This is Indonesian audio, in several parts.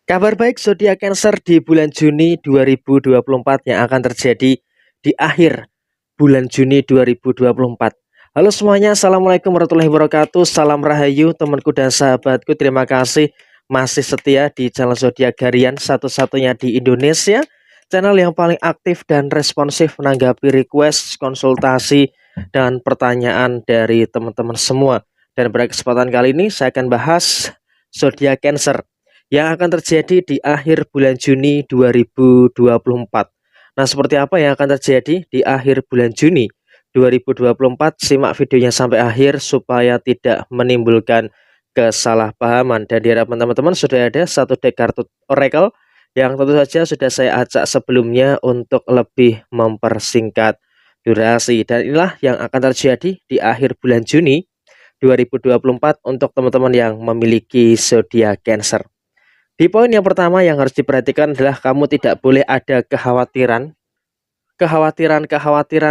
Kabar baik zodiak Cancer di bulan Juni 2024 yang akan terjadi di akhir bulan Juni 2024. Halo semuanya, Assalamualaikum warahmatullahi wabarakatuh. Salam rahayu temanku dan sahabatku. Terima kasih masih setia di channel zodiak harian satu-satunya di Indonesia. Channel yang paling aktif dan responsif menanggapi request, konsultasi, dan pertanyaan dari teman-teman semua. Dan pada kesempatan kali ini saya akan bahas zodiak Cancer yang akan terjadi di akhir bulan Juni 2024. Nah, seperti apa yang akan terjadi di akhir bulan Juni 2024? Simak videonya sampai akhir supaya tidak menimbulkan kesalahpahaman. Dan di hadapan teman-teman sudah ada satu deck kartu oracle yang tentu saja sudah saya acak sebelumnya untuk lebih mempersingkat durasi. Dan inilah yang akan terjadi di akhir bulan Juni 2024 untuk teman-teman yang memiliki zodiak Cancer. Di poin yang pertama yang harus diperhatikan adalah kamu tidak boleh ada kekhawatiran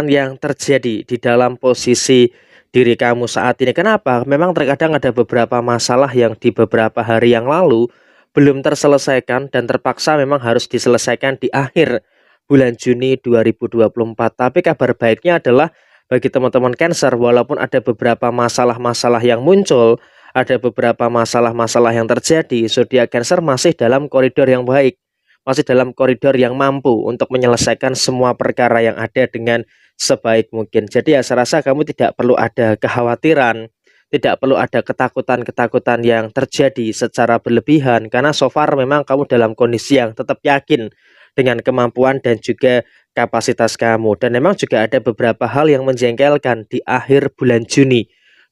yang terjadi di dalam posisi diri kamu saat ini. Kenapa? Memang terkadang ada beberapa masalah yang di beberapa hari yang lalu belum terselesaikan dan terpaksa memang harus diselesaikan di akhir bulan Juni 2024. Tapi kabar baiknya adalah bagi teman-teman Cancer, walaupun ada beberapa masalah-masalah yang muncul, ada beberapa masalah-masalah yang terjadi, zodiak Cancer masih dalam koridor yang baik, masih dalam koridor yang mampu untuk menyelesaikan semua perkara yang ada dengan sebaik mungkin. Jadi ya saya rasa kamu tidak perlu ada kekhawatiran, tidak perlu ada ketakutan-ketakutan yang terjadi secara berlebihan, karena so far memang kamu dalam kondisi yang tetap yakin dengan kemampuan dan juga kapasitas kamu. Dan memang juga ada beberapa hal yang menjengkelkan di akhir bulan Juni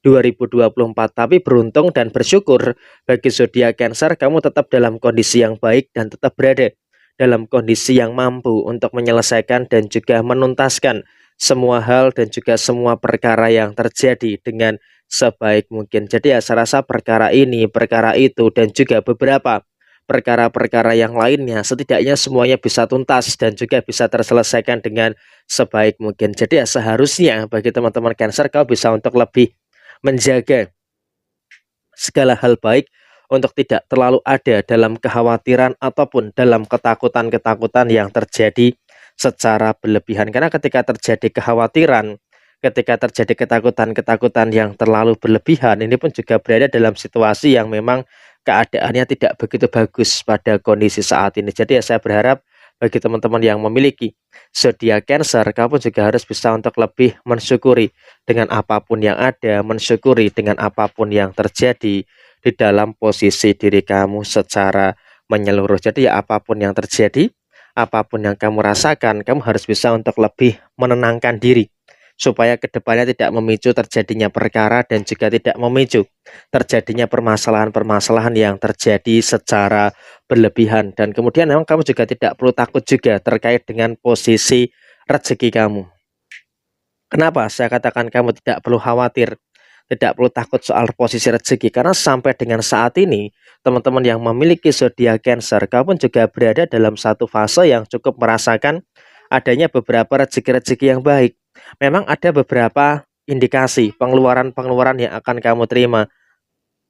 2024, tapi beruntung dan bersyukur bagi zodiak Cancer, kamu tetap dalam kondisi yang baik dan tetap berada dalam kondisi yang mampu untuk menyelesaikan dan juga menuntaskan semua hal dan juga semua perkara yang terjadi dengan sebaik mungkin. Jadi ya saya rasa perkara ini, perkara itu, dan juga beberapa perkara-perkara yang lainnya setidaknya semuanya bisa tuntas dan juga bisa terselesaikan dengan sebaik mungkin. Jadi ya seharusnya bagi teman-teman Cancer, kau bisa untuk lebih menjaga segala hal baik untuk tidak terlalu ada dalam kekhawatiran ataupun dalam ketakutan-ketakutan yang terjadi secara berlebihan. Karena ketika terjadi kekhawatiran, ketika terjadi ketakutan-ketakutan yang terlalu berlebihan, ini pun juga berada dalam situasi yang memang keadaannya tidak begitu bagus pada kondisi saat ini. Jadi ya saya berharap bagi teman-teman yang memiliki zodiak Cancer, kamu juga harus bisa untuk lebih mensyukuri dengan apapun yang ada, mensyukuri dengan apapun yang terjadi di dalam posisi diri kamu secara menyeluruh. Jadi ya apapun yang terjadi, apapun yang kamu rasakan, kamu harus bisa untuk lebih menenangkan diri supaya kedepannya tidak memicu terjadinya perkara dan juga tidak memicu terjadinya permasalahan-permasalahan yang terjadi secara berlebihan. Dan kemudian memang kamu juga tidak perlu takut juga terkait dengan posisi rezeki kamu. Kenapa saya katakan kamu tidak perlu khawatir, tidak perlu takut soal posisi rezeki? Karena sampai dengan saat ini, teman-teman yang memiliki zodiak Cancer, kamu juga berada dalam satu fase yang cukup merasakan adanya beberapa rezeki-rezeki yang baik. Memang ada beberapa indikasi pengeluaran-pengeluaran yang akan kamu terima.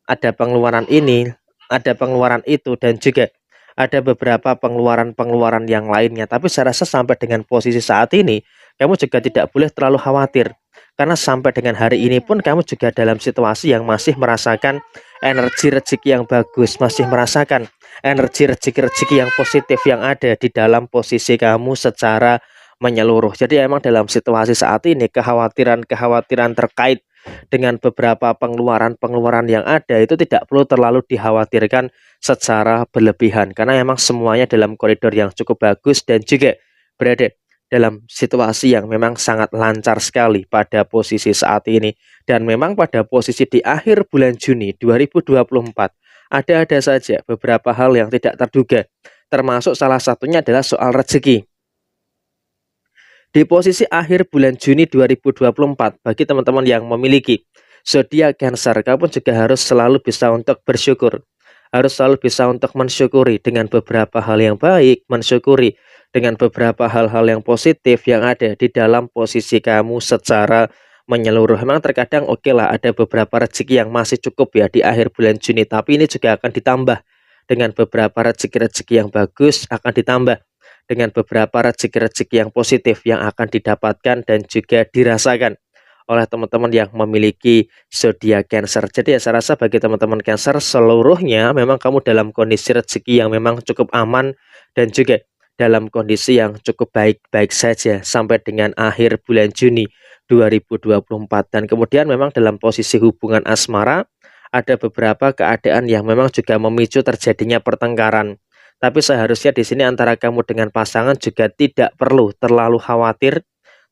Ada pengeluaran ini, ada pengeluaran itu, dan juga ada beberapa pengeluaran-pengeluaran yang lainnya. Tapi saya rasa sampai dengan posisi saat ini, kamu juga tidak boleh terlalu khawatir. Karena sampai dengan hari ini pun kamu juga dalam situasi yang masih merasakan energi rezeki yang bagus, masih merasakan energi rezeki-rezeki yang positif yang ada di dalam posisi kamu secara menyeluruh. Jadi emang dalam situasi saat ini kekhawatiran-kekhawatiran terkait dengan beberapa pengeluaran-pengeluaran yang ada itu tidak perlu terlalu dikhawatirkan secara berlebihan, karena memang semuanya dalam koridor yang cukup bagus dan juga berada dalam situasi yang memang sangat lancar sekali pada posisi saat ini. Dan memang pada posisi di akhir bulan Juni 2024 ada saja beberapa hal yang tidak terduga, termasuk salah satunya adalah soal rezeki. Di posisi akhir bulan Juni 2024, bagi teman-teman yang memiliki zodiak Cancer, kamu juga harus selalu bisa untuk bersyukur. Harus selalu bisa untuk mensyukuri dengan beberapa hal yang baik, mensyukuri dengan beberapa hal-hal yang positif yang ada di dalam posisi kamu secara menyeluruh. Memang terkadang oke lah ada beberapa rezeki yang masih cukup ya di akhir bulan Juni, tapi ini juga akan ditambah dengan beberapa rezeki-rezeki yang bagus akan ditambah dengan beberapa rezeki-rezeki yang positif yang akan didapatkan dan juga dirasakan oleh teman-teman yang memiliki zodiak Cancer. Jadi ya saya rasa bagi teman-teman Cancer seluruhnya memang kamu dalam kondisi rezeki yang memang cukup aman dan juga dalam kondisi yang cukup baik-baik saja sampai dengan akhir bulan Juni 2024. Dan kemudian memang dalam posisi hubungan asmara ada beberapa keadaan yang memang juga memicu terjadinya pertengkaran. Tapi seharusnya di sini antara kamu dengan pasangan juga tidak perlu terlalu khawatir,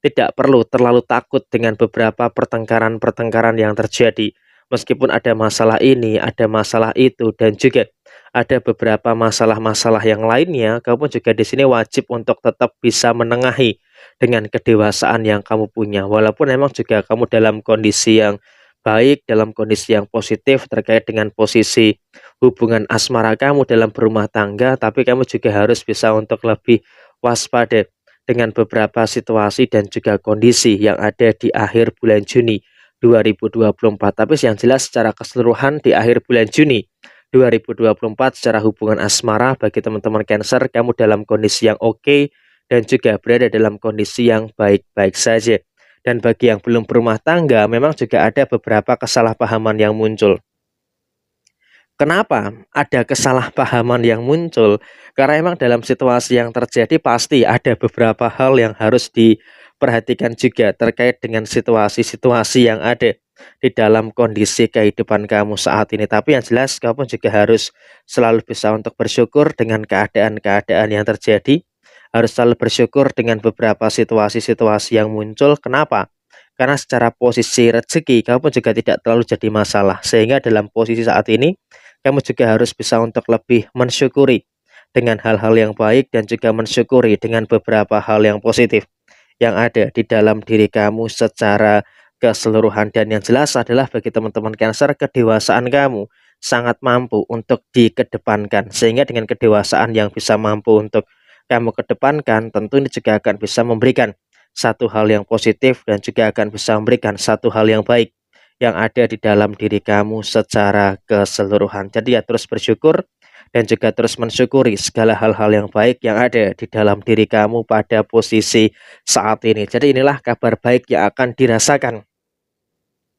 tidak perlu terlalu takut dengan beberapa pertengkaran-pertengkaran yang terjadi. Meskipun ada masalah ini, ada masalah itu, dan juga ada beberapa masalah-masalah yang lainnya, kamu juga di sini wajib untuk tetap bisa menengahi dengan kedewasaan yang kamu punya. Walaupun memang juga kamu dalam kondisi yang baik, dalam kondisi yang positif terkait dengan posisi hubungan asmara kamu dalam berumah tangga, tapi kamu juga harus bisa untuk lebih waspada dengan beberapa situasi dan juga kondisi yang ada di akhir bulan Juni 2024. Tapi yang jelas secara keseluruhan di akhir bulan Juni 2024 secara hubungan asmara bagi teman-teman Cancer, kamu dalam kondisi yang oke dan juga berada dalam kondisi yang baik-baik saja. Dan bagi yang belum berumah tangga, memang juga ada beberapa kesalahpahaman yang muncul. Kenapa ada kesalahpahaman yang muncul? Karena memang dalam situasi yang terjadi pasti ada beberapa hal yang harus diperhatikan juga terkait dengan situasi-situasi yang ada di dalam kondisi kehidupan kamu saat ini. Tapi yang jelas kamu juga harus selalu bisa untuk bersyukur dengan keadaan-keadaan yang terjadi. Harus selalu bersyukur dengan beberapa situasi-situasi yang muncul. Kenapa? Karena secara posisi rezeki kamu juga tidak terlalu jadi masalah. Sehingga dalam posisi saat ini kamu juga harus bisa untuk lebih mensyukuri dengan hal-hal yang baik dan juga mensyukuri dengan beberapa hal yang positif yang ada di dalam diri kamu secara keseluruhan. Dan yang jelas adalah bagi teman-teman Cancer, kedewasaan kamu sangat mampu untuk dikedepankan, sehingga dengan kedewasaan yang bisa mampu untuk kamu kedepankan, tentu ini juga akan bisa memberikan satu hal yang positif dan juga akan bisa memberikan satu hal yang baik yang ada di dalam diri kamu secara keseluruhan. Jadi ya terus bersyukur dan juga terus mensyukuri segala hal-hal yang baik yang ada di dalam diri kamu pada posisi saat ini. Jadi inilah kabar baik yang akan dirasakan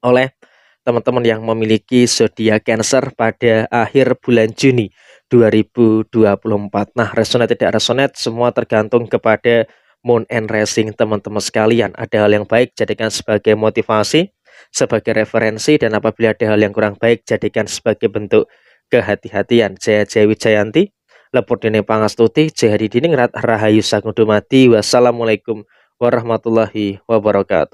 oleh teman-teman yang memiliki zodiak Cancer pada akhir bulan Juni 2024. Nah, resonate tidak resonate semua tergantung kepada moon and rising teman-teman sekalian. Ada hal yang baik jadikan sebagai motivasi, sebagai referensi, dan apabila ada hal yang kurang baik jadikan sebagai bentuk kehati-hatian. Jaya Jaya Wijayanti, Lepur Dene Pangastuti, Jaya Hadidiningrat, Rahayu Sangudumati. Wassalamualaikum warahmatullahi wabarakatuh.